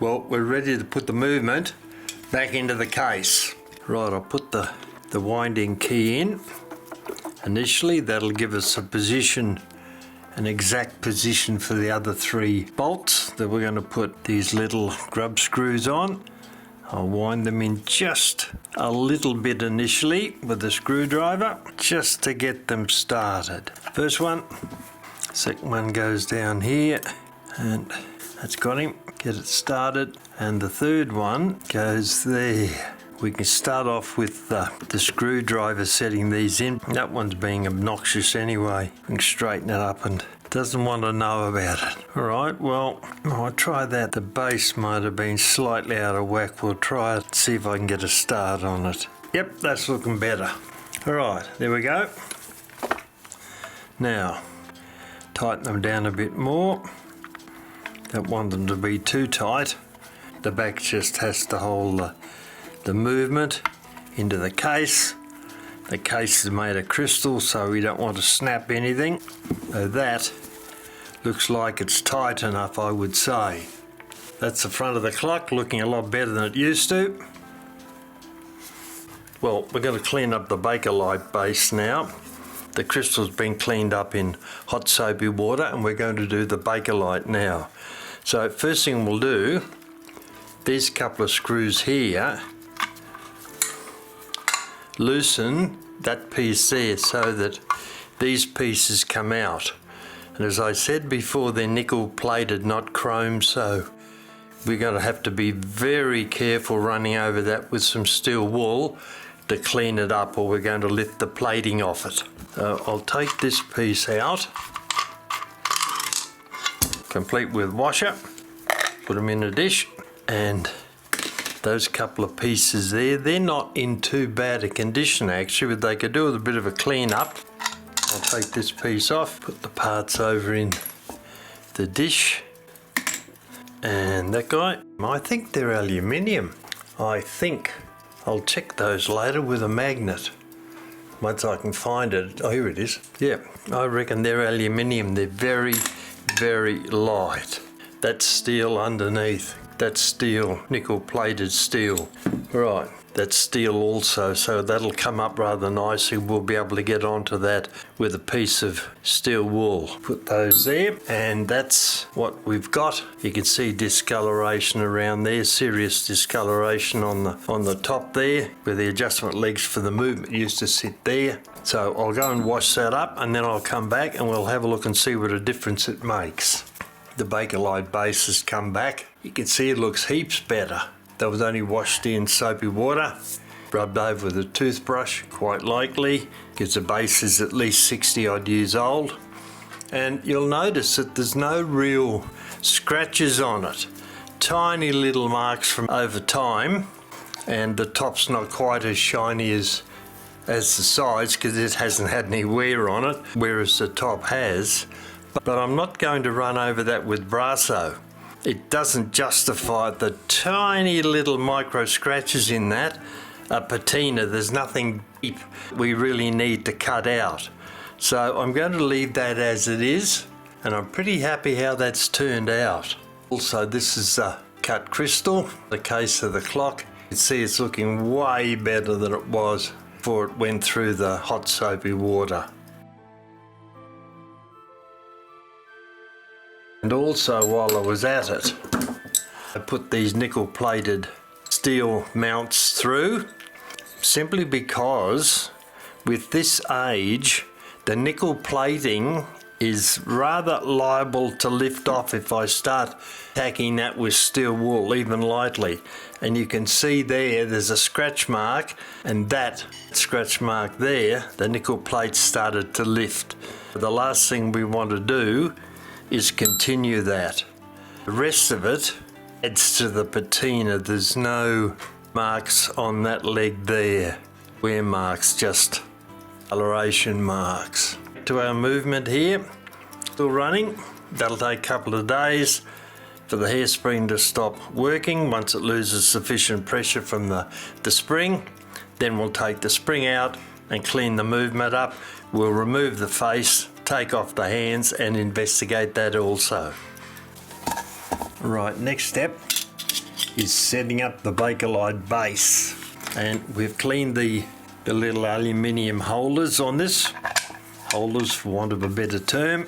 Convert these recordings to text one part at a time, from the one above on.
Well, we're ready to put the movement back into the case. Right, I'll put the winding key in. Initially, that'll give us a position, an exact position for the other 3 bolts that we're going to put these little grub screws on. I'll wind them in just a little bit initially with a screwdriver, just to get them started. First one, second one goes down here, and that's got him. Get it started. And the third one goes there. We can start off with the screwdriver setting these in. That one's being obnoxious anyway. We can straighten it up and doesn't want to know about it. Alright, well, I'll try that. The base might have been slightly out of whack. We'll try it, see if I can get a start on it. Yep, that's looking better. Alright, there we go. Now, tighten them down a bit more. Don't want them to be too tight. The back just has to hold the movement into the case. The case is made of crystal, so we don't want to snap anything. So that looks like it's tight enough, I would say. That's the front of the clock, looking a lot better than it used to. Well, we're going to clean up the bakelite base now. The crystal's been cleaned up in hot soapy water, and we're going to do the bakelite now. So first thing we'll do, these couple of screws here, loosen that piece there so that these pieces come out. And as I said before, they're nickel plated, not chrome, so we're going to have to be very careful running over that with some steel wool to clean it up, or we're going to lift the plating off it. So I'll take this piece out, complete with washer, put them in a dish, and those couple of pieces there, they're not in too bad a condition actually, but they could do with a bit of a clean up. I'll take this piece off, put the parts over in the dish, and that guy, I think they're aluminium. I think I'll check those later with a magnet once I can find it. Oh, here it is. Yeah, I reckon they're aluminium. They're very, very light. That's steel underneath. That's steel, nickel plated steel. Right, that's steel also, so that'll come up rather nicely. We'll be able to get onto that with a piece of steel wool. Put those there, and that's what we've got. You can see discoloration around there, serious discoloration on the top there, where the adjustment legs for the movement used to sit there. So I'll go and wash that up, and then I'll come back and we'll have a look and see what a difference it makes. The bakelite base has come back. You can see it looks heaps better. That was only washed in soapy water, rubbed over with a toothbrush, quite likely, because the base is at least 60 odd years old. And you'll notice that there's no real scratches on it. Tiny little marks from over time, and the top's not quite as shiny as the sides because it hasn't had any wear on it, whereas the top has. But I'm not going to run over that with Brasso. It doesn't justify the tiny little micro scratches in that. A patina, there's nothing deep we really need to cut out. So I'm going to leave that as it is, and I'm pretty happy how that's turned out. Also, this is cut crystal, the case of the clock. You can see it's looking way better than it was before it went through the hot soapy water. And also, while I was at it, I put these nickel plated steel mounts through, simply because with this age the nickel plating is rather liable to lift off if I start tacking that with steel wool even lightly. And you can see there's a scratch mark, and that scratch mark there, the nickel plate started to lift. The last thing we want to do is continue that. The rest of it adds to the patina. There's no marks on that leg there. Wear marks, just coloration marks. To our movement here, still running. That'll take a couple of days for the hairspring to stop working. Once it loses sufficient pressure from the spring, then we'll take the spring out and clean the movement up. We'll remove the face, take off the hands, and investigate that also. Right, next step, is setting up the bakelite base. And we've cleaned the little aluminium holders on this. Holders, for want of a better term.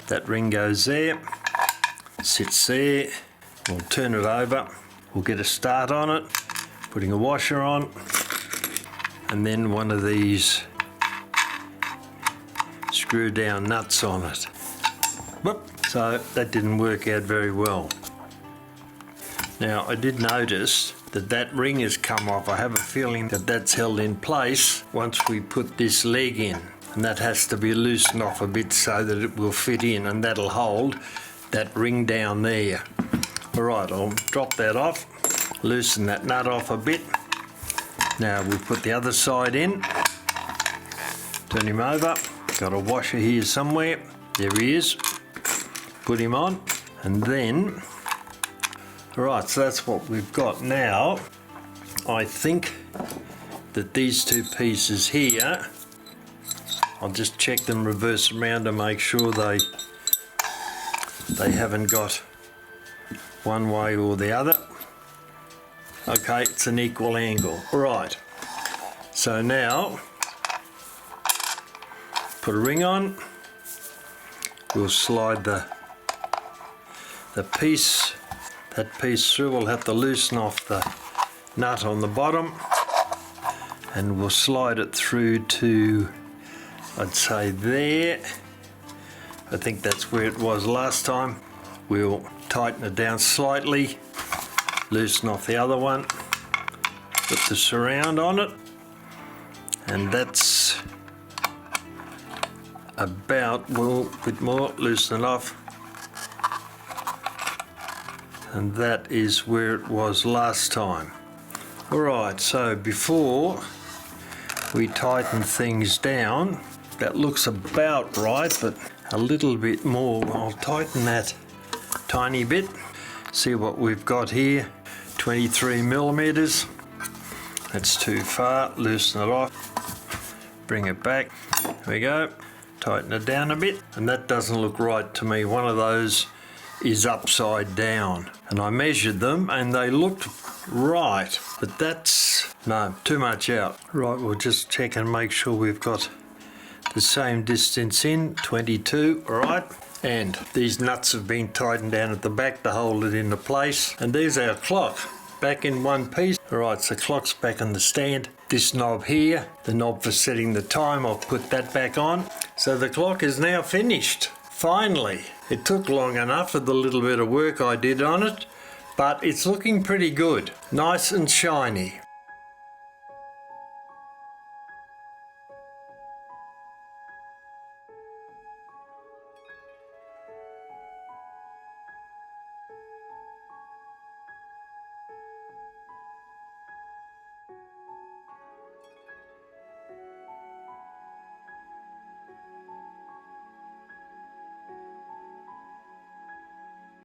That ring goes there, sits there. We'll turn it over. We'll get a start on it, putting a washer on, and then one of these screw down nuts on it. Whoop. So that didn't work out very well. Now I did notice that ring has come off. I have a feeling that that's held in place once we put this leg in, and that has to be loosened off a bit so that it will fit in, and that'll hold that ring down there. Alright, I'll drop that off, loosen that nut off a bit. Now we'll put the other side in, turn him over, got a washer here somewhere, there he is, put him on, and then, right, so that's what we've got now. I think that these two pieces here, I'll just check them, reverse around to make sure they haven't got one way or the other. Okay, it's an equal angle. Right, so now put a ring on. We'll slide that piece through. We'll have to loosen off the nut on the bottom, and we'll slide it through to, I'd say, there. I think that's where it was last time. We'll tighten it down slightly, loosen off the other one, put the surround on it, and that's about, well, a bit more, loosen it off, and that is where it was last time. Alright, so before we tighten things down, that looks about right, but a little bit more. I'll tighten that tiny bit. See what we've got here, 23 millimeters. That's too far, loosen it off, bring it back, there we go, tighten it down a bit, and that doesn't look right to me. One of those is upside down, and I measured them and they looked right, but that's, no, too much out. Right, we'll just check and make sure we've got the same distance in, 22, all right. And these nuts have been tightened down at the back to hold it into place. And there's our clock, back in one piece. All right, so clock's back on the stand. This knob here, the knob for setting the time, I'll put that back on. So the clock is now finished, finally. It took long enough for the little bit of work I did on it, but it's looking pretty good, nice and shiny.